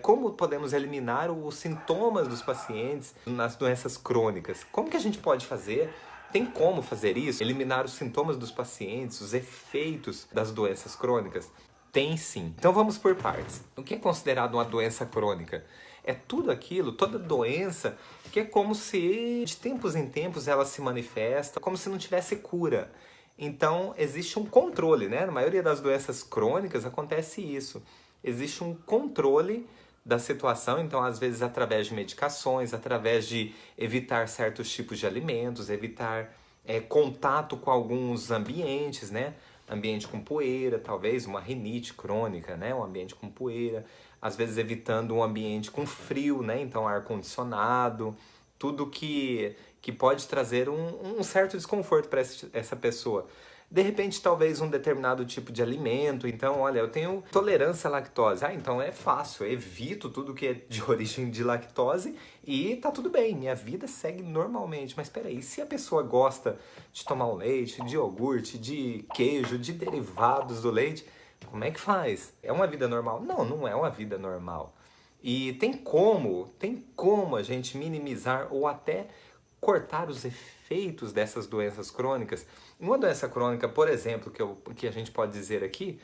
Como podemos eliminar os sintomas dos pacientes nas doenças crônicas? Como que a gente pode fazer? Tem como fazer isso? Eliminar os sintomas dos pacientes, os efeitos das doenças crônicas? Tem sim. Então vamos por partes. O que é considerado uma doença crônica? É tudo aquilo, toda doença, que é como se de tempos em tempos ela se manifesta, como se não tivesse cura. Então existe um controle, né? Na maioria das doenças crônicas acontece isso. Existe um controle da situação, então às vezes através de medicações, através de evitar certos tipos de alimentos, evitar contato com alguns ambientes, né? Ambiente com poeira, talvez uma rinite crônica, né? Um ambiente com poeira, às vezes evitando um ambiente com frio, né? Então ar-condicionado, tudo que pode trazer um certo desconforto para essa pessoa. De repente, talvez um determinado tipo de alimento. Então, olha, eu tenho tolerância à lactose. Ah, então é fácil, eu evito tudo que é de origem de lactose e tá tudo bem, minha vida segue normalmente. Mas peraí, se a pessoa gosta de tomar um leite, de iogurte, de queijo, de derivados do leite, como é que faz? É uma vida normal? Não, não é uma vida normal. E tem como a gente minimizar ou até cortar os efeitos dessas doenças crônicas. Uma doença crônica, por exemplo, que a gente pode dizer aqui,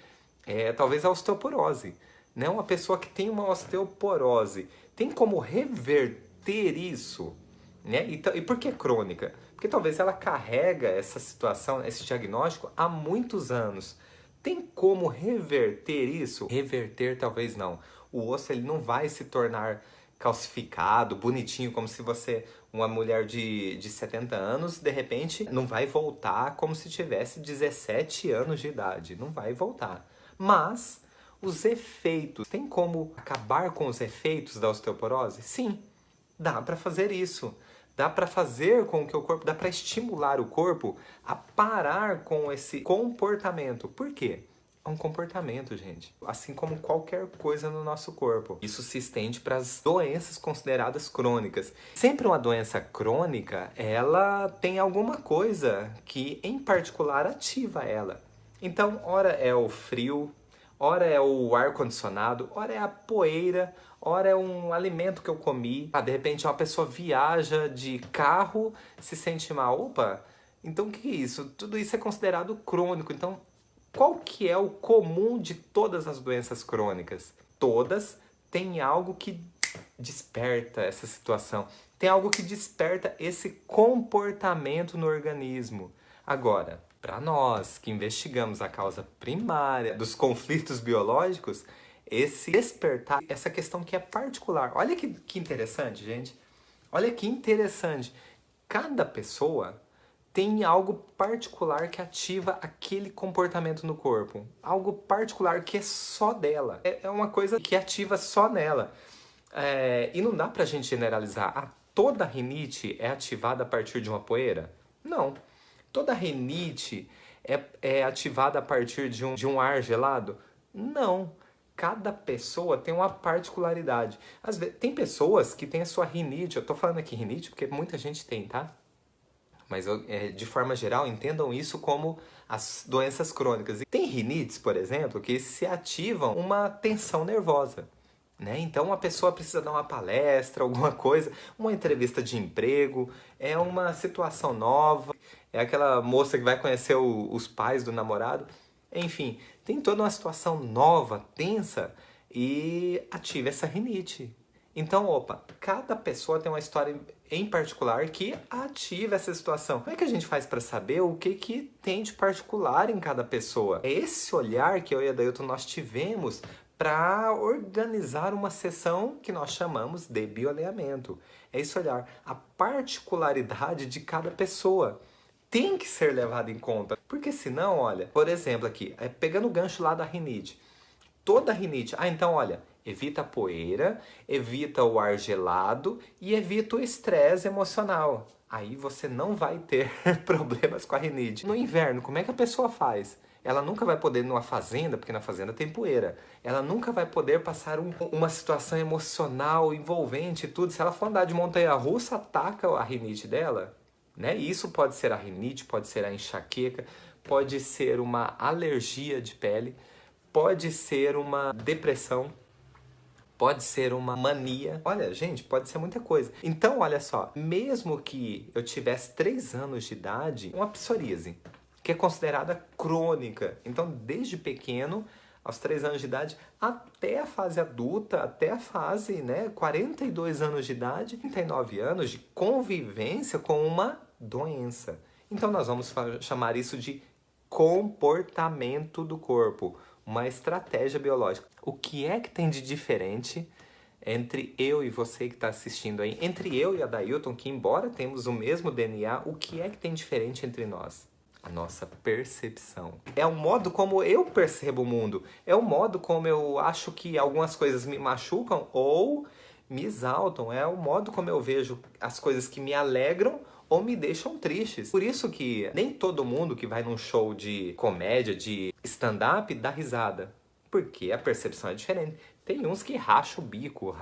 é talvez a osteoporose. Né? Uma pessoa que tem uma osteoporose, tem como reverter isso? Né? E por que crônica? Porque talvez ela carrega essa situação, esse diagnóstico há muitos anos. Tem como reverter isso? Reverter talvez não. O osso ele não vai se tornar calcificado, bonitinho, como se você, uma mulher de 70 anos, de repente não vai voltar como se tivesse 17 anos de idade. Não vai voltar. Mas os efeitos, tem como acabar com os efeitos da osteoporose? Sim, dá para fazer isso. Dá para fazer com que o corpo, dá para estimular o corpo a parar com esse comportamento. Por quê? É um comportamento, gente. Assim como qualquer coisa no nosso corpo. Isso se estende para as doenças consideradas crônicas. Sempre uma doença crônica, ela tem alguma coisa que, em particular, ativa ela. Então, ora é o frio, ora é o ar-condicionado, ora é a poeira, ora é um alimento que eu comi. Ah, de repente uma pessoa viaja de carro, se sente mal. Opa, então o que é isso? Tudo isso é considerado crônico. Então, qual que é o comum de todas as doenças crônicas? Todas têm algo que desperta essa situação. Tem algo que desperta esse comportamento no organismo. Agora, para nós que investigamos a causa primária dos conflitos biológicos, esse despertar, essa questão que é particular. Olha que interessante, gente. Olha que interessante. Cada pessoa tem algo particular que ativa aquele comportamento no corpo. Algo particular que é só dela. É uma coisa que ativa só nela. E não dá pra gente generalizar. Ah, toda rinite é ativada a partir de uma poeira? Não. Toda rinite é ativada a partir de um ar gelado? Não. Cada pessoa tem uma particularidade. Às vezes, tem pessoas que têm a sua rinite. Eu tô falando aqui rinite porque muita gente tem, tá? Mas de forma geral, entendam isso como as doenças crônicas. E tem rinites, por exemplo, que se ativam uma tensão nervosa. Né? Então a pessoa precisa dar uma palestra, alguma coisa, uma entrevista de emprego, é uma situação nova, é aquela moça que vai conhecer os pais do namorado. Enfim, tem toda uma situação nova, tensa e ativa essa rinite. Então, opa, cada pessoa tem uma história em particular que ativa essa situação. Como é que a gente faz para saber o que tem de particular em cada pessoa? É esse olhar que eu e a Dailton nós tivemos para organizar uma sessão que nós chamamos de bioalinhamento. É esse olhar, a particularidade de cada pessoa tem que ser levado em conta. Porque senão, olha, por exemplo aqui, pegando o gancho lá da rinite. Toda rinite, então olha, evita a poeira, evita o ar gelado e evita o estresse emocional. Aí você não vai ter problemas com a rinite. No inverno, como é que a pessoa faz? Ela nunca vai poder ir numa fazenda, porque na fazenda tem poeira. Ela nunca vai poder passar uma situação emocional envolvente e tudo. Se ela for andar de montanha-russa, ataca a rinite dela. Né? E isso pode ser a rinite, pode ser a enxaqueca, pode ser uma alergia de pele, pode ser uma depressão, pode ser uma mania. Olha, gente, pode ser muita coisa. Então, olha só, mesmo que eu tivesse 3 anos de idade, uma psoríase, que é considerada crônica. Então, desde pequeno, aos 3 anos de idade, até a fase adulta, até a fase, 42 anos de idade, 39 anos de convivência com uma doença. Então, nós vamos chamar isso de comportamento do corpo, uma estratégia biológica. O que é que tem de diferente entre eu e você que está assistindo aí? Entre eu e a Dailton, que embora temos o mesmo DNA, o que é que tem diferente entre nós? A nossa percepção. É o modo como eu percebo o mundo. É o modo como eu acho que algumas coisas me machucam ou me exaltam. É o modo como eu vejo as coisas que me alegram ou me deixam tristes. Por isso que nem todo mundo que vai num show de comédia, de stand-up, dá risada. Porque a percepção é diferente. Tem uns que racham o bico,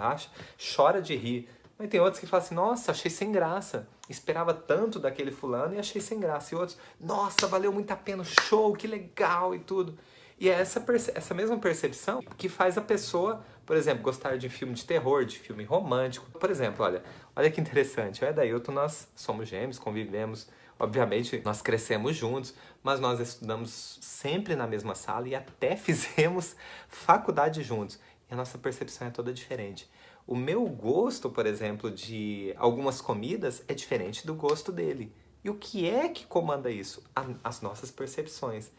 chora de rir. Mas tem outros que falam assim, nossa, achei sem graça. Esperava tanto daquele fulano e achei sem graça. E outros, nossa, valeu muito a pena o show, que legal e tudo. E é essa mesma percepção que faz a pessoa, por exemplo, gostar de filme de terror, de filme romântico. Por exemplo, olha que interessante. Eu e a Dailton, nós somos gêmeos, convivemos. Obviamente, nós crescemos juntos, mas nós estudamos sempre na mesma sala e até fizemos faculdade juntos. E a nossa percepção é toda diferente. O meu gosto, por exemplo, de algumas comidas é diferente do gosto dele. E o que é que comanda isso? As nossas percepções.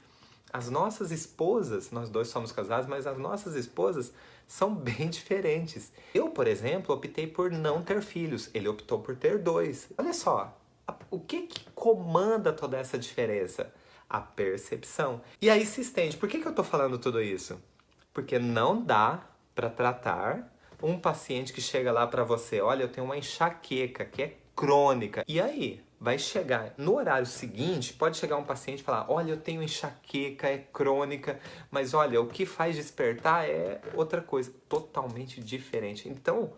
As nossas esposas, nós dois somos casados, mas as nossas esposas são bem diferentes. Eu, por exemplo, optei por não ter filhos. Ele optou por ter 2. Olha só, o que comanda toda essa diferença? A percepção. E aí se estende. Por que eu tô falando tudo isso? Porque não dá para tratar um paciente que chega lá para você, olha, eu tenho uma enxaqueca que é crônica. E aí? Vai chegar no horário seguinte, pode chegar um paciente e falar, olha, eu tenho enxaqueca, é crônica, mas olha, o que faz despertar é outra coisa, totalmente diferente. Então,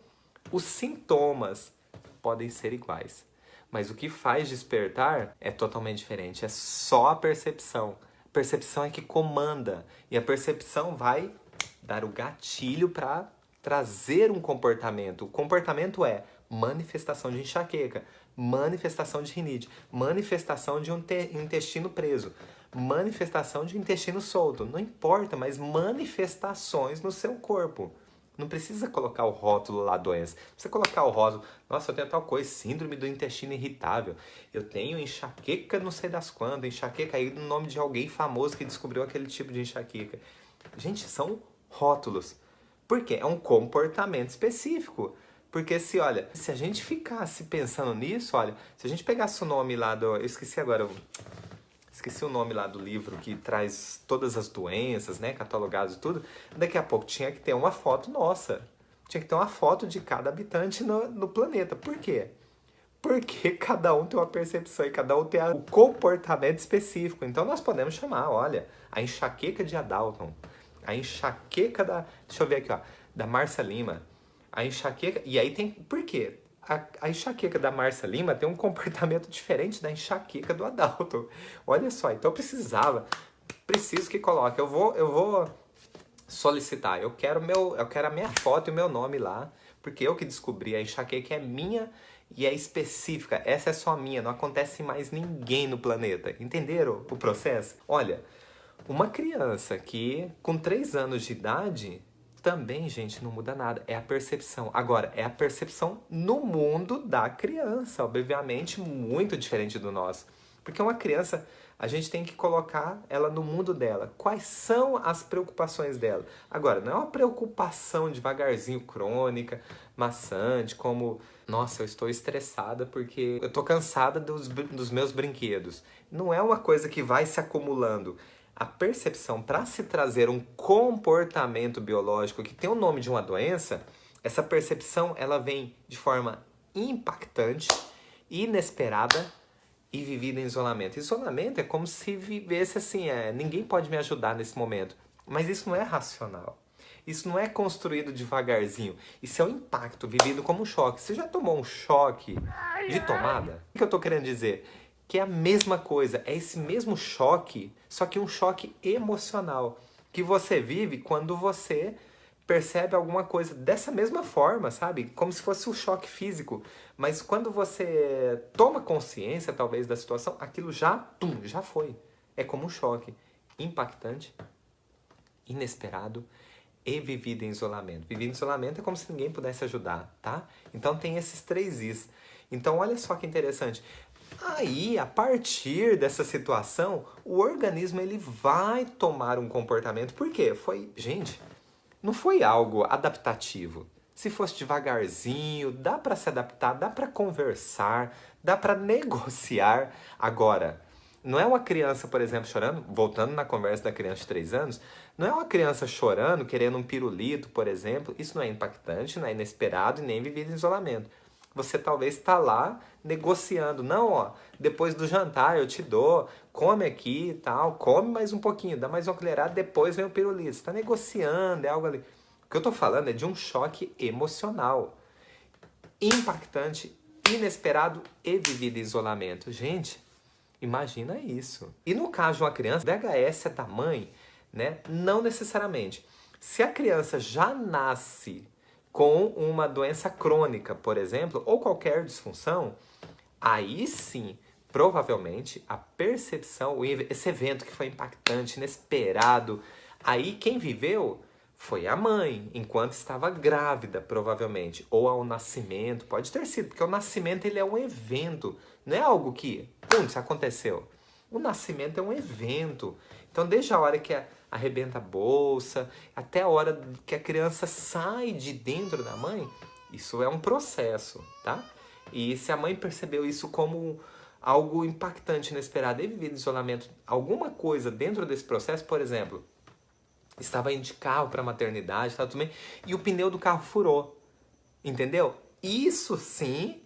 os sintomas podem ser iguais, mas o que faz despertar é totalmente diferente, é só a percepção. A percepção é que comanda, e a percepção vai dar o gatilho para trazer um comportamento. O comportamento é manifestação de enxaqueca, manifestação de rinite, manifestação de um intestino preso, manifestação de intestino solto. Não importa, mas manifestações no seu corpo. Não precisa colocar o rótulo lá, doença. Você colocar o rótulo, nossa, eu tenho tal coisa, síndrome do intestino irritável. Eu tenho enxaqueca não sei das quantas, enxaqueca aí no nome de alguém famoso que descobriu aquele tipo de enxaqueca. Gente, são rótulos. Por quê? É um comportamento específico. Porque se a gente ficasse pensando nisso, se a gente pegasse o nome lá do... Eu esqueci agora, esqueci o nome lá do livro que traz todas as doenças, catalogados e tudo. Daqui a pouco tinha que ter uma foto nossa. Tinha que ter uma foto de cada habitante no planeta. Por quê? Porque cada um tem uma percepção e cada um tem o comportamento específico. Então nós podemos chamar, olha, a enxaqueca de Adalton. A enxaqueca da... Deixa eu ver aqui, da Márcia Lima. A enxaqueca... E aí tem... Por quê? A enxaqueca da Márcia Lima tem um comportamento diferente da enxaqueca do Adalton. Olha só, então eu preciso que coloque. Eu vou solicitar. Eu quero a minha foto e o meu nome lá, porque eu que descobri. A enxaqueca é minha e é específica. Essa é só minha, não acontece mais ninguém no planeta. Entenderam o processo? Olha... Uma criança que, com 3 anos de idade, também, gente, não muda nada. É a percepção. Agora, é a percepção no mundo da criança. Obviamente, muito diferente do nosso. Porque uma criança, a gente tem que colocar ela no mundo dela. Quais são as preocupações dela? Agora, não é uma preocupação devagarzinho, crônica, maçante, como... Nossa, eu estou estressada porque eu estou cansada dos meus brinquedos. Não é uma coisa que vai se acumulando. A percepção, para se trazer um comportamento biológico que tem o nome de uma doença, essa percepção ela vem de forma impactante, inesperada e vivida em isolamento. Isolamento é como se vivesse assim, ninguém pode me ajudar nesse momento. Mas isso não é racional. Isso não é construído devagarzinho. Isso é um impacto vivido como um choque. Você já tomou um choque de tomada? O que eu estou querendo dizer? Que é a mesma coisa, é esse mesmo choque, só que um choque emocional, que você vive quando você percebe alguma coisa dessa mesma forma, sabe? Como se fosse um choque físico. Mas quando você toma consciência, talvez, da situação, aquilo já foi. É como um choque impactante, inesperado e vivido em isolamento. Vivido em isolamento é como se ninguém pudesse ajudar, tá? Então tem esses 3 Is. Então olha só que interessante. Aí, a partir dessa situação, o organismo ele vai tomar um comportamento. Por quê? Gente, não foi algo adaptativo. Se fosse devagarzinho, dá para se adaptar, dá para conversar, dá para negociar. Agora, não é uma criança, por exemplo, chorando, voltando na conversa da criança de 3 anos, não é uma criança chorando, querendo um pirulito, por exemplo. Isso não é impactante, não é inesperado e nem vivido em isolamento. Você talvez está lá negociando. Não, ó, depois do jantar eu te dou, come aqui e tal, come mais um pouquinho, dá mais uma colherada, depois vem o pirulito. Você está negociando, é algo ali. O que eu estou falando é de um choque emocional, impactante, inesperado e vivido em isolamento. Gente, imagina isso. E no caso de uma criança, VHS é da mãe, né? Não necessariamente. Se a criança já nasce com uma doença crônica, por exemplo, ou qualquer disfunção, aí sim, provavelmente, a percepção, esse evento que foi impactante, inesperado, aí quem viveu foi a mãe, enquanto estava grávida, provavelmente, ou ao nascimento, pode ter sido, porque o nascimento ele é um evento, não é algo que, isso aconteceu. O nascimento é um evento. Então, desde a hora que arrebenta a bolsa, até a hora que a criança sai de dentro da mãe, isso é um processo, tá? E se a mãe percebeu isso como algo impactante, inesperado e vivido em isolamento, alguma coisa dentro desse processo, por exemplo, estava indo de carro para a maternidade, tudo bem, e o pneu do carro furou, entendeu? Isso sim,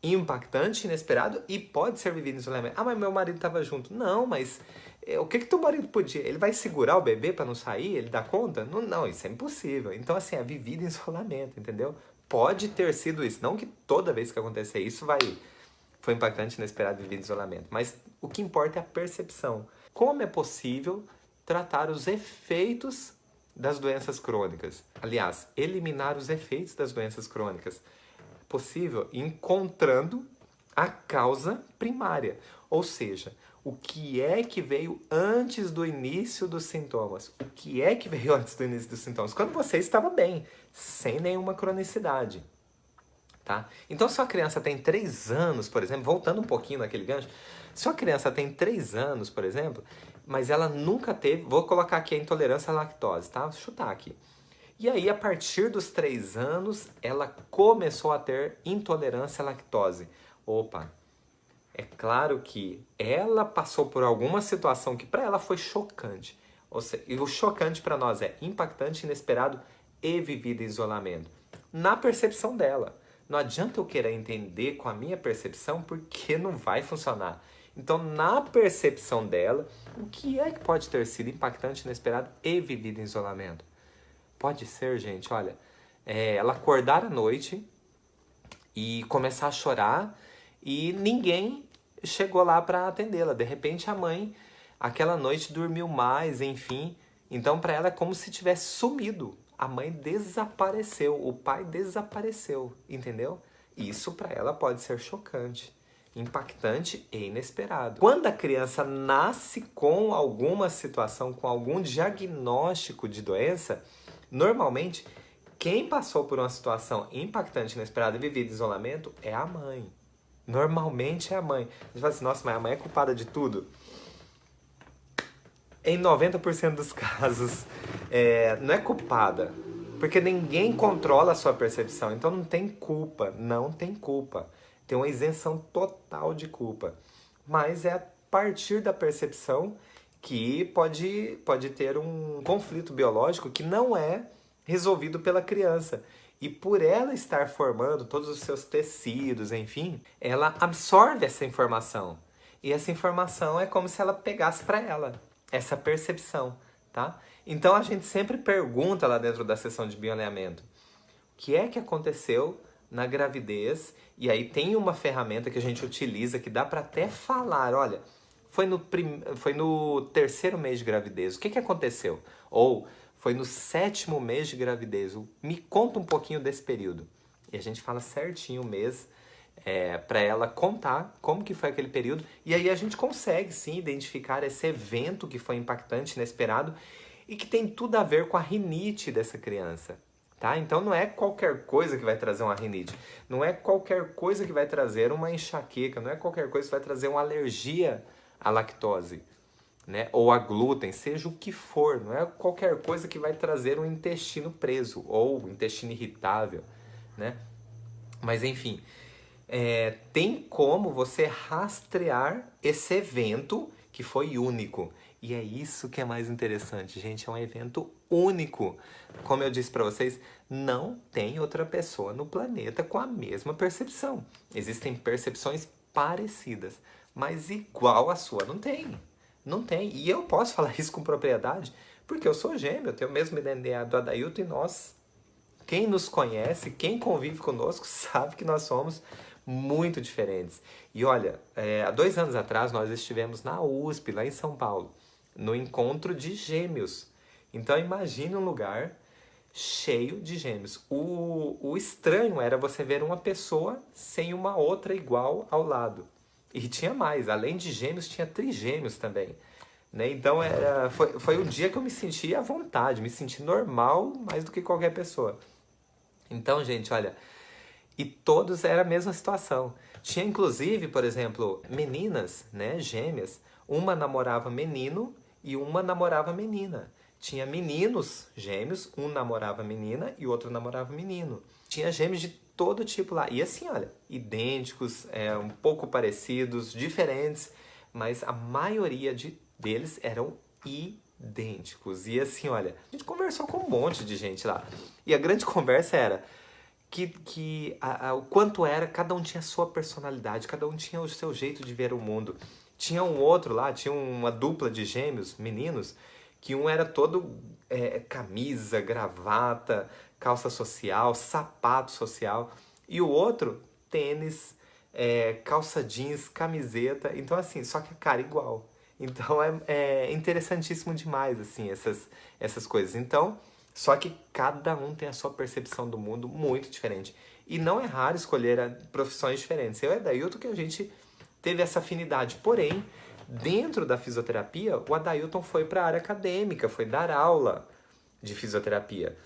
impactante, inesperado e pode ser vivido em isolamento. Ah, mas meu marido estava junto. Não, mas o que teu marido podia? Ele vai segurar o bebê para não sair? Ele dá conta? Não, não, isso é impossível. Então, assim, é vivido em isolamento, entendeu? Pode ter sido isso. Não que toda vez que acontecer isso foi impactante, inesperado, vivido em isolamento. Mas o que importa é a percepção. Como é possível tratar os efeitos das doenças crônicas? Aliás, eliminar os efeitos das doenças crônicas. Possível encontrando a causa primária, ou seja, o que é que veio antes do início dos sintomas? O que é que veio antes do início dos sintomas? Quando você estava bem, sem nenhuma cronicidade, tá? Então, se a criança tem 3 anos, por exemplo, voltando um pouquinho naquele gancho, se a criança tem 3 anos, por exemplo, mas ela nunca teve, vou colocar aqui a intolerância à lactose, tá? Vou chutar aqui. E aí, a partir dos 3 anos, ela começou a ter intolerância à lactose. Opa, é claro que ela passou por alguma situação que para ela foi chocante. Ou seja, e o chocante para nós é impactante, inesperado e vivido em isolamento. Na percepção dela. Não adianta eu querer entender com a minha percepção porque não vai funcionar. Então, na percepção dela, o que é que pode ter sido impactante, inesperado e vivido em isolamento? Pode ser, gente, olha, ela acordar à noite e começar a chorar e ninguém chegou lá para atendê-la. De repente a mãe, aquela noite, dormiu mais, enfim. Então para ela é como se tivesse sumido. A mãe desapareceu, o pai desapareceu, entendeu? Isso para ela pode ser chocante, impactante e inesperado. Quando a criança nasce com alguma situação, com algum diagnóstico de doença, normalmente, quem passou por uma situação impactante, inesperada e vivida em isolamento é a mãe. Normalmente é a mãe. A gente fala assim, nossa, mas a mãe é culpada de tudo? Em 90% dos casos, não é culpada. Porque ninguém controla a sua percepção. Então não tem culpa. Não tem culpa. Tem uma isenção total de culpa. Mas é a partir da percepção que pode ter um conflito biológico que não é resolvido pela criança. E por ela estar formando todos os seus tecidos, enfim, ela absorve essa informação. E essa informação é como se ela pegasse para ela, essa percepção, tá? Então a gente sempre pergunta lá dentro da sessão de bioalinhamento, o que é que aconteceu na gravidez? E aí tem uma ferramenta que a gente utiliza que dá para até falar, olha, foi no 3º mês de gravidez, o que aconteceu? Ou Foi no 7º mês de gravidez. Me conta um pouquinho desse período. E a gente fala certinho o mês para ela contar como que foi aquele período. E aí a gente consegue, sim, identificar esse evento que foi impactante, inesperado, e que tem tudo a ver com a rinite dessa criança. Tá? Então não é qualquer coisa que vai trazer uma rinite, não é qualquer coisa que vai trazer uma enxaqueca, não é qualquer coisa que vai trazer uma alergia à lactose, né? Ou a glúten, seja o que for, não é qualquer coisa que vai trazer um intestino preso ou um intestino irritável, né? Mas enfim, tem como você rastrear esse evento que foi único. E é isso que é mais interessante, gente, é um evento único. Como eu disse para vocês, não tem outra pessoa no planeta com a mesma percepção. Existem percepções parecidas, mas igual à sua não tem. Não tem. E eu posso falar isso com propriedade, porque eu sou gêmeo, eu tenho o mesmo DNA do Adailton e nós, quem nos conhece, quem convive conosco, sabe que nós somos muito diferentes. E olha, há 2 anos atrás nós estivemos na USP, lá em São Paulo, no encontro de gêmeos. Então imagine um lugar cheio de gêmeos. O estranho era você ver uma pessoa sem uma outra igual ao lado. E tinha mais, além de gêmeos, tinha trigêmeos também. Né? Então foi um dia que eu me senti à vontade, me senti normal mais do que qualquer pessoa. Então, gente, olha, e todos era a mesma situação. Tinha inclusive, por exemplo, meninas, né, gêmeas, uma namorava menino e uma namorava menina. Tinha meninos gêmeos, um namorava menina e o outro namorava menino. Tinha gêmeos de todo tipo lá. E assim, olha, idênticos, um pouco parecidos, diferentes, mas a maioria deles eram idênticos. E assim, olha, a gente conversou com um monte de gente lá. E a grande conversa era o quanto era, cada um tinha a sua personalidade, cada um tinha o seu jeito de ver o mundo. Tinha um outro lá, tinha uma dupla de gêmeos, meninos, que um era todo camisa, gravata, calça social, sapato social, e o outro, tênis, calça jeans, camiseta, então assim, só que a cara igual. Então é interessantíssimo demais, assim, essas coisas. Então, só que cada um tem a sua percepção do mundo muito diferente. E não é raro escolher profissões diferentes. Eu e Adailton que a gente teve essa afinidade. Porém, dentro da fisioterapia, o Adailton foi para a área acadêmica, foi dar aula de fisioterapia.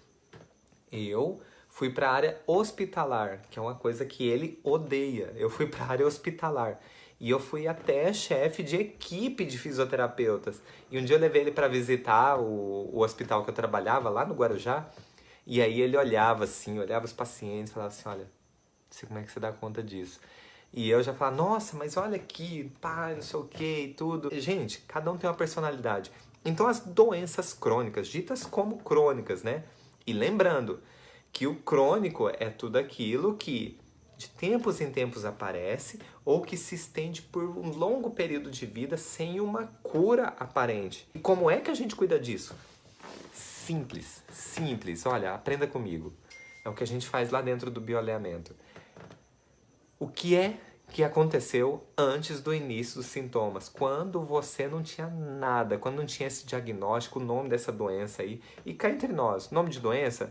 Eu fui para a área hospitalar, que é uma coisa que ele odeia. Eu fui para a área hospitalar. E eu fui até chefe de equipe de fisioterapeutas. E um dia eu levei ele para visitar o hospital que eu trabalhava, lá no Guarujá. E aí ele olhava assim, olhava os pacientes, falava assim, olha, não sei como é que você dá conta disso. E eu já falava, nossa, mas olha aqui, pá, não sei o que e tudo. Gente, cada um tem uma personalidade. Então as doenças crônicas, ditas como crônicas, né? E lembrando que o crônico é tudo aquilo que de tempos em tempos aparece ou que se estende por um longo período de vida sem uma cura aparente. E como é que a gente cuida disso? Simples, simples. Olha, aprenda comigo. É o que a gente faz lá dentro do bioalinhamento. O que é que aconteceu antes do início dos sintomas? Quando você não tinha nada, quando não tinha esse diagnóstico, o nome dessa doença aí. E cá entre nós, nome de doença,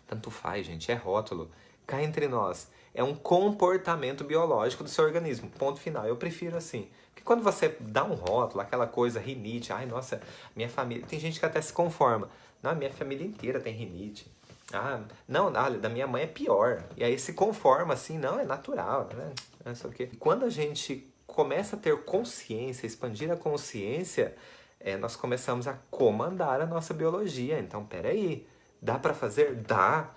tanto faz, gente, é rótulo. Cá entre nós, é um comportamento biológico do seu organismo, ponto final. Eu prefiro assim. Porque quando você dá um rótulo, aquela coisa, rinite, ai, nossa, minha família... Tem gente que até se conforma. Não, minha família inteira tem rinite. Ah, não, olha, da minha mãe é pior. E aí se conforma assim, não, é natural, né? Não sei o quê. E quando a gente começa a ter consciência, expandir a consciência, nós começamos a comandar a nossa biologia. Então, peraí, dá para fazer? Dá.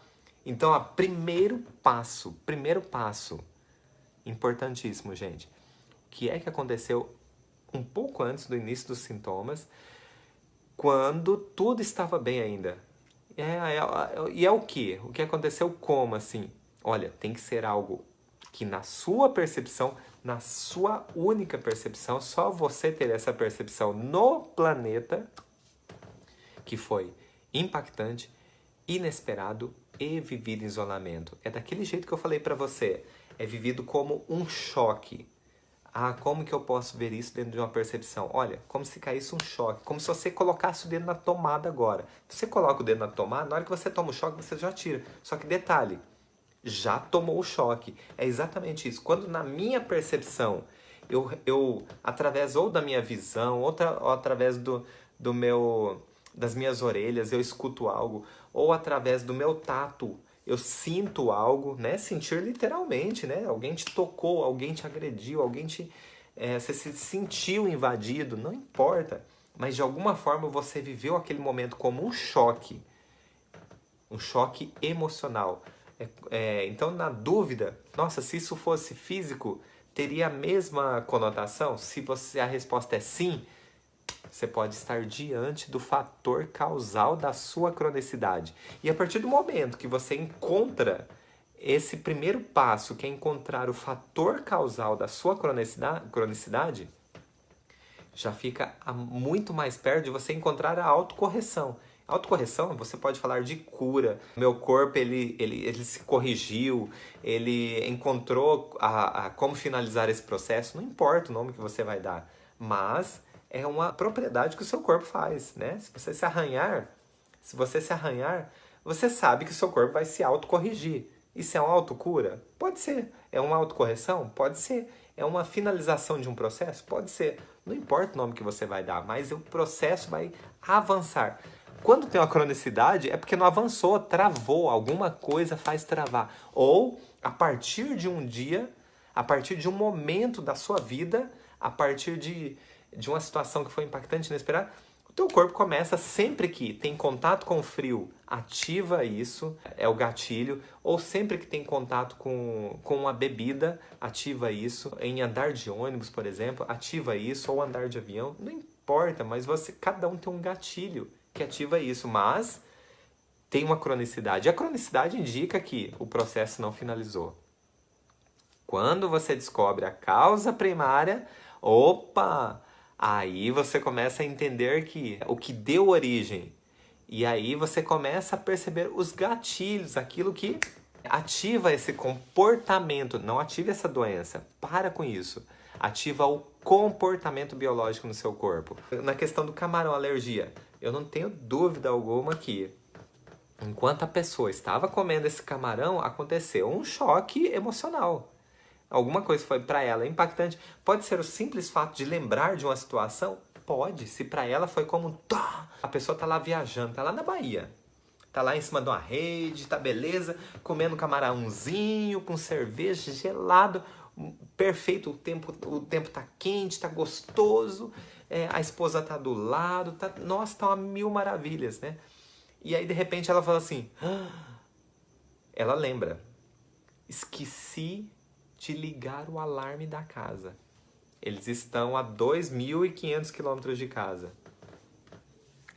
Então, primeiro passo, importantíssimo, gente. O que é que aconteceu um pouco antes do início dos sintomas, quando tudo estava bem ainda? E é o quê? O que aconteceu como, assim? Olha, tem que ser algo que na sua percepção, na sua única percepção, só você ter essa percepção no planeta, que foi impactante, inesperado e vivido em isolamento. É daquele jeito que eu falei pra você. É vivido como um choque. Ah, como que eu posso ver isso dentro de uma percepção? Olha, como se caísse um choque, como se você colocasse o dedo na tomada agora. Você coloca o dedo na tomada, na hora que você toma o choque, você já tira. Só que detalhe, já tomou o choque. É exatamente isso. Quando na minha percepção, eu através ou da minha visão, ou através das minhas orelhas, eu escuto algo, ou através do meu tato, eu sinto algo, né? Sentir literalmente, né? Alguém te tocou, alguém te agrediu, você se sentiu invadido, não importa. Mas de alguma forma você viveu aquele momento como um choque emocional. Então, na dúvida, nossa, se isso fosse físico, teria a mesma conotação? Se a resposta é sim, você pode estar diante do fator causal da sua cronicidade. E a partir do momento que você encontra esse primeiro passo, que é encontrar o fator causal da sua cronicidade, já fica muito mais perto de você encontrar a autocorreção. Autocorreção, você pode falar de cura. Meu corpo, ele se corrigiu, ele encontrou como finalizar esse processo. Não importa o nome que você vai dar, mas é uma propriedade que o seu corpo faz, né? Se você se arranhar, você sabe que o seu corpo vai se autocorrigir. Isso é uma autocura? Pode ser. É uma autocorreção? Pode ser. É uma finalização de um processo? Pode ser. Não importa o nome que você vai dar, mas o processo vai avançar. Quando tem uma cronicidade, é porque não avançou, travou, alguma coisa faz travar. Ou, a partir de um dia, a partir de um momento da sua vida, a partir de uma situação que foi impactante, inesperada, o teu corpo começa, sempre que tem contato com o frio, ativa isso, é o gatilho, ou sempre que tem contato com uma bebida, ativa isso, em andar de ônibus, por exemplo, ativa isso, ou andar de avião, não importa, mas cada um tem um gatilho que ativa isso, mas tem uma cronicidade. A cronicidade indica que o processo não finalizou. Quando você descobre a causa primária, opa! Aí você começa a entender que o que deu origem. E aí você começa a perceber os gatilhos, aquilo que ativa esse comportamento. Não ativa essa doença. Para com isso. Ativa o comportamento biológico no seu corpo. Na questão do camarão, alergia, eu não tenho dúvida alguma que enquanto a pessoa estava comendo esse camarão, aconteceu um choque emocional. Alguma coisa foi para ela impactante. Pode ser o simples fato de lembrar de uma situação? Pode. Se para ela foi como... A pessoa tá lá viajando, tá lá na Bahia. Tá lá em cima de uma rede, tá beleza, comendo camarãozinho, com cerveja gelado, perfeito, o tempo tá quente, tá gostoso, a esposa tá do lado, nossa, tá uma mil maravilhas, né? E aí, de repente, ela fala assim... Ela lembra. Esqueci de ligar o alarme da casa. Eles estão a 2.500 quilômetros de casa.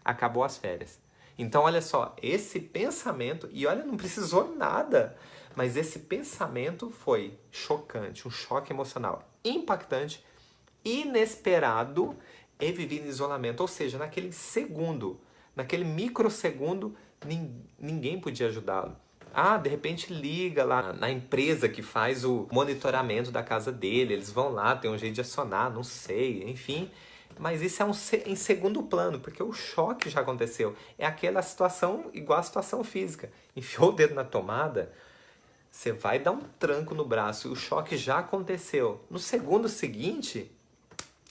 Acabou as férias. Então, olha só, esse pensamento, e olha, não precisou nada, mas esse pensamento foi chocante, um choque emocional impactante, inesperado e vivido em isolamento. Ou seja, naquele segundo, naquele microsegundo, ninguém podia ajudá-lo. Ah, de repente liga lá na empresa que faz o monitoramento da casa dele, eles vão lá, tem um jeito de acionar, não sei, enfim. Mas isso é em segundo plano, porque o choque já aconteceu. É aquela situação igual a situação física. Enfiou o dedo na tomada, você vai dar um tranco no braço e o choque já aconteceu. No segundo seguinte,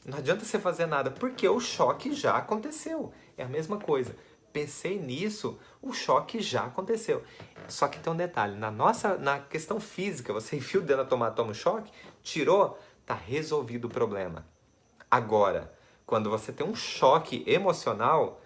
não adianta você fazer nada, porque o choque já aconteceu. É a mesma coisa. Pensei nisso, o choque já aconteceu. Só que tem um detalhe, na questão física, você enfia o dedo na tomada, toma um choque, tirou, tá resolvido o problema. Agora, quando você tem um choque emocional,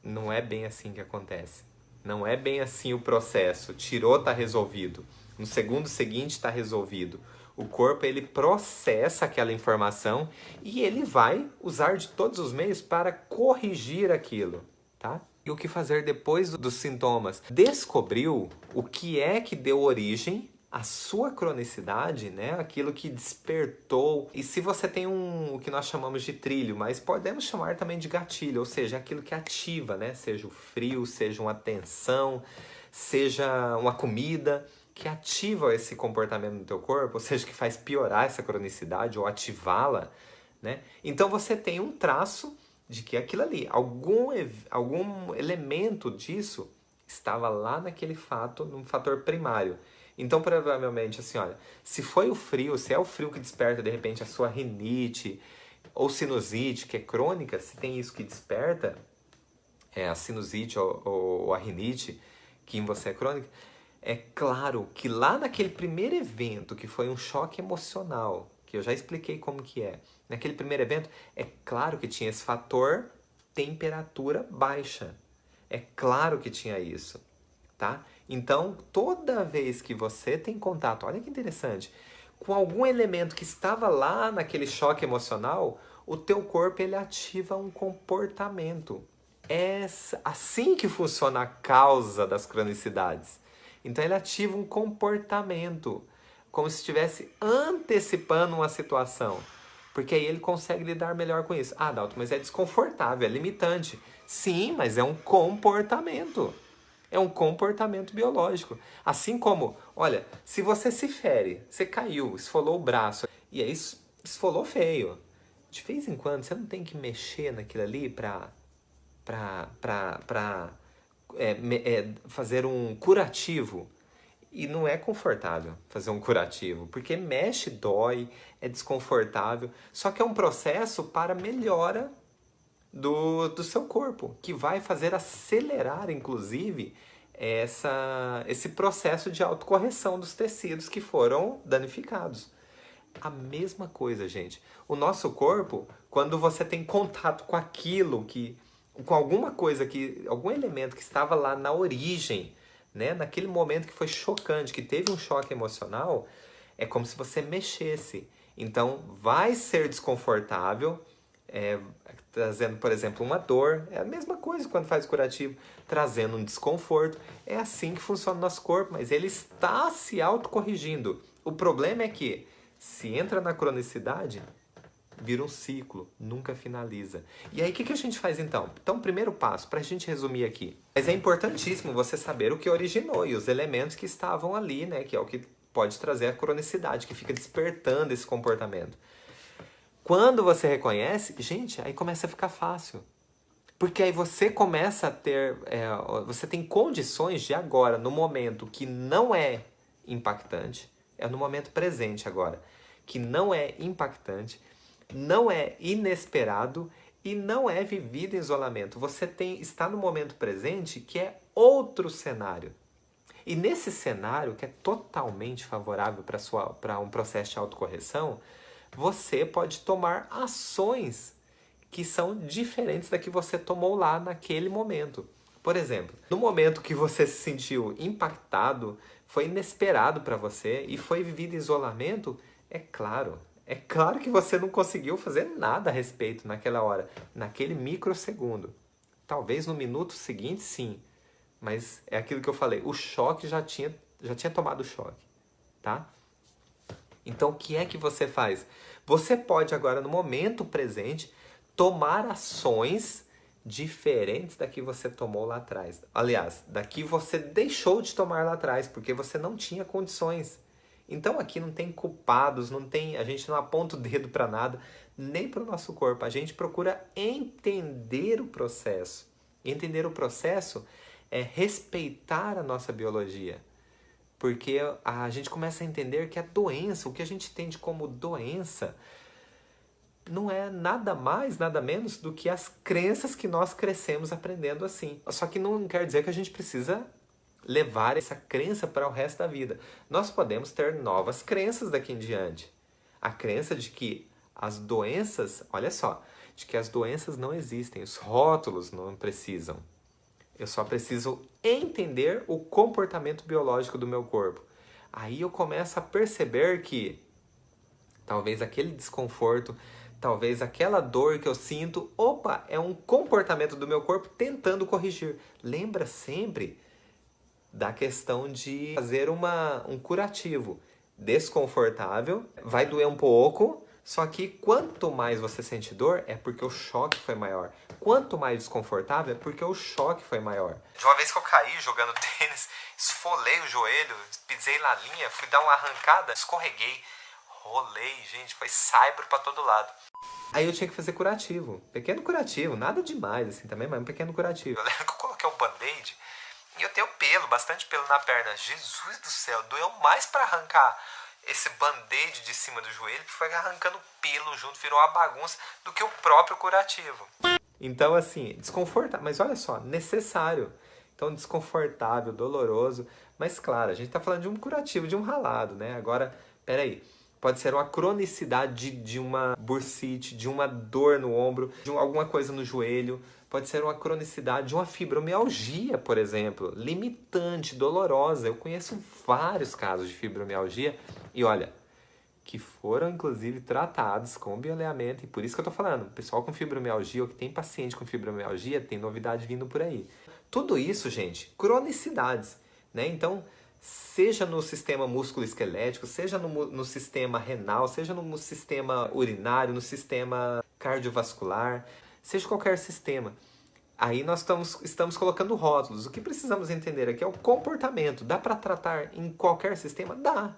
não é bem assim que acontece. Não é bem assim o processo. Tirou, tá resolvido. No segundo seguinte, tá resolvido. O corpo, ele processa aquela informação e ele vai usar de todos os meios para corrigir aquilo, tá? E o que fazer depois dos sintomas? Descobriu o que é que deu origem à sua cronicidade, né? Aquilo que despertou. E se você tem o que nós chamamos de trilho, mas podemos chamar também de gatilho, ou seja, aquilo que ativa, né? Seja o frio, seja uma tensão, seja uma comida. que ativa esse comportamento no teu corpo, ou seja, que faz piorar essa cronicidade ou ativá-la, né? Então você tem um traço de que aquilo ali, algum elemento disso estava lá naquele fato, num fator primário. Então, provavelmente, assim, olha, se foi o frio, se é o frio que desperta, de repente, a sua rinite ou sinusite, que é crônica, se tem isso que desperta, a sinusite ou a rinite, que em você é crônica, é claro que lá naquele primeiro evento, que foi um choque emocional, que eu já expliquei como que é, naquele primeiro evento, é claro que tinha esse fator temperatura baixa. É claro que tinha isso, tá? Então, toda vez que você tem contato, olha que interessante, com algum elemento que estava lá naquele choque emocional, o teu corpo ele ativa um comportamento. É assim que funciona a causa das cronicidades. Então ele ativa um comportamento, como se estivesse antecipando uma situação. Porque aí ele consegue lidar melhor com isso. Ah, Dalton, mas é desconfortável, é limitante. Sim, mas é um comportamento. É um comportamento biológico. Assim como, olha, se você se fere, você caiu, esfolou o braço, e aí esfolou feio. De vez em quando, você não tem que mexer naquilo ali para fazer um curativo. E não é confortável fazer um curativo, porque mexe, dói, é desconfortável. Só que é um processo para melhora do seu corpo, que vai fazer acelerar, inclusive, esse processo de autocorreção dos tecidos que foram danificados. A mesma coisa, gente. O nosso corpo, quando você tem contato com aquilo com alguma coisa algum elemento que estava lá na origem, né, naquele momento que foi chocante, que teve um choque emocional, é como se você mexesse. Então, vai ser desconfortável, trazendo, por exemplo, uma dor. É a mesma coisa quando faz curativo, trazendo um desconforto. É assim que funciona o nosso corpo, mas ele está se autocorrigindo. O problema é que, se entra na cronicidade, vira um ciclo, nunca finaliza. E aí, o que a gente faz então? Então, primeiro passo, para a gente resumir aqui. Mas é importantíssimo você saber o que originou e os elementos que estavam ali, né? Que é o que pode trazer a cronicidade, que fica despertando esse comportamento. Quando você reconhece, gente, aí começa a ficar fácil. Porque aí você começa a ter... você tem condições de agora, no momento que não é impactante, é no momento presente agora, que não é impactante, não é inesperado e não é vivido em isolamento. Você está no momento presente que é outro cenário. E nesse cenário, que é totalmente favorável para um processo de autocorreção, você pode tomar ações que são diferentes da que você tomou lá naquele momento. Por exemplo, no momento que você se sentiu impactado, foi inesperado para você e foi vivido em isolamento, é claro que você não conseguiu fazer nada a respeito naquela hora, naquele microsegundo. Talvez no minuto seguinte, sim. Mas é aquilo que eu falei, o choque já tinha tomado o choque, tá? Então, o que é que você faz? Você pode agora, no momento presente, tomar ações diferentes da que você tomou lá atrás. Aliás, da que você deixou de tomar lá atrás, porque você não tinha condições. Então aqui não tem culpados, a gente não aponta o dedo para nada, nem para o nosso corpo. A gente procura entender o processo. Entender o processo é respeitar a nossa biologia. Porque a gente começa a entender que a doença, o que a gente entende como doença, não é nada mais, nada menos do que as crenças que nós crescemos aprendendo assim. Só que não quer dizer que a gente precisa levar essa crença para o resto da vida. Nós podemos ter novas crenças daqui em diante. A crença de que as doenças, olha só, de que as doenças não existem, os rótulos não precisam. Eu só preciso entender o comportamento biológico do meu corpo. Aí eu começo a perceber que talvez aquele desconforto, talvez aquela dor que eu sinto, opa, é um comportamento do meu corpo tentando corrigir. Lembra sempre da questão de fazer um curativo desconfortável, vai doer um pouco, Só que quanto mais você sente dor, é porque o choque foi maior. Quanto mais desconfortável, é porque o choque foi maior. De uma vez que eu caí jogando tênis, esfolei o joelho, pisei na linha, fui dar uma arrancada, escorreguei, rolei, gente, foi saibro pra todo lado. Aí eu tinha que fazer curativo, pequeno curativo, nada demais assim também, mas um pequeno curativo. Eu lembro que eu coloquei um band-aid e eu tenho pelo, bastante pelo na perna. Jesus do céu, doeu mais pra arrancar esse band-aid de cima do joelho, que foi arrancando pelo junto, virou uma bagunça, do que o próprio curativo. Então assim, desconfortável, mas olha só, necessário. Então desconfortável, doloroso, mas claro, a gente tá falando de um curativo, de um ralado, né? Agora, peraí, pode ser uma cronicidade de uma bursite, de uma dor no ombro, de alguma coisa no joelho, pode ser uma cronicidade de uma fibromialgia, por exemplo, limitante, dolorosa. Eu conheço vários casos de fibromialgia e olha, que foram inclusive tratados com bioalinhamento, e por isso que eu tô falando, o pessoal com fibromialgia ou que tem paciente com fibromialgia, tem novidade vindo por aí. Tudo isso, gente, cronicidades, né? Então, seja no sistema músculo-esquelético, seja no sistema renal, seja no sistema urinário, no sistema cardiovascular, seja qualquer sistema. Aí nós estamos colocando rótulos. O que precisamos entender aqui é o comportamento. Dá para tratar em qualquer sistema? Dá.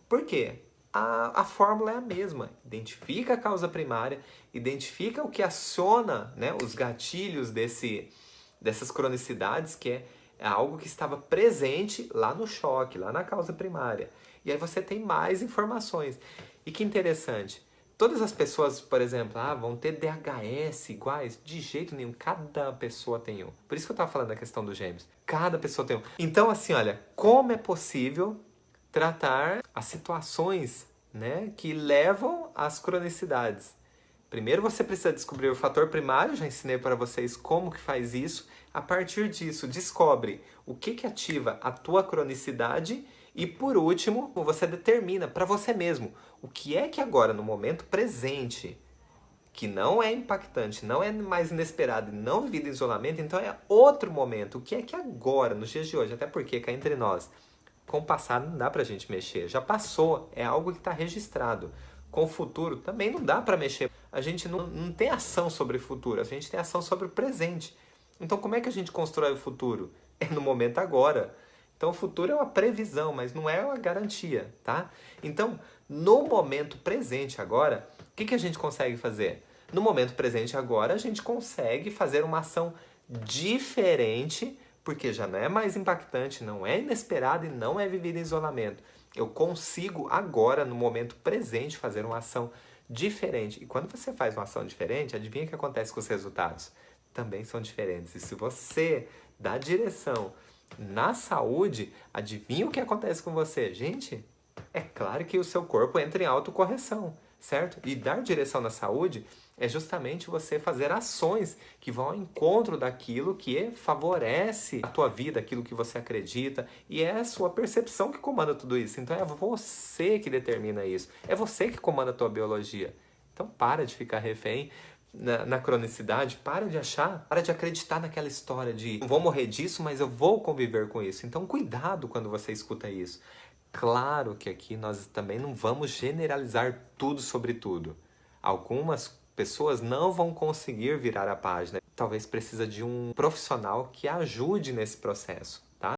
Por quê? A fórmula é a mesma. Identifica a causa primária, identifica o que aciona, né, os gatilhos dessas cronicidades, que é algo que estava presente lá no choque, lá na causa primária. E aí você tem mais informações. E que interessante, todas as pessoas, por exemplo, vão ter DHS iguais? De jeito nenhum, cada pessoa tem um. Por isso que eu estava falando da questão dos gêmeos. Cada pessoa tem um. Então assim, olha, como é possível tratar as situações, né, que levam às cronicidades? Primeiro você precisa descobrir o fator primário, já ensinei para vocês como que faz isso. A partir disso, descobre o que ativa a tua cronicidade e, por último, você determina para você mesmo o que é que agora, no momento presente, que não é impactante, não é mais inesperado, não vivido em isolamento, então é outro momento. O que é que agora, nos dias de hoje, até porque cá entre nós, com o passado não dá pra gente mexer, já passou, é algo que está registrado. Com o futuro também não dá para mexer. A gente não tem ação sobre o futuro, a gente tem ação sobre o presente. Então como é que a gente constrói o futuro? É no momento agora. Então o futuro é uma previsão, mas não é uma garantia, tá? Então, no momento presente agora, o que a gente consegue fazer? No momento presente agora, a gente consegue fazer uma ação diferente, porque já não é mais impactante, não é inesperado e não é vivido em isolamento. Eu consigo agora, no momento presente, fazer uma ação diferente. E quando você faz uma ação diferente, adivinha o que acontece com os resultados? Também são diferentes. E se você dá direção na saúde, adivinha o que acontece com você? Gente, é claro que o seu corpo entra em autocorreção, certo? E dar direção na saúde é justamente você fazer ações que vão ao encontro daquilo que favorece a tua vida, aquilo que você acredita, e é a sua percepção que comanda tudo isso. Então é você que determina isso, é você que comanda a tua biologia. Então para de ficar refém na cronicidade, para de acreditar naquela história de não vou morrer disso, mas eu vou conviver com isso. Então cuidado quando você escuta isso. Claro que aqui nós também não vamos generalizar tudo sobre tudo. Algumas pessoas não vão conseguir virar a página. Talvez precisa de um profissional que ajude nesse processo, tá?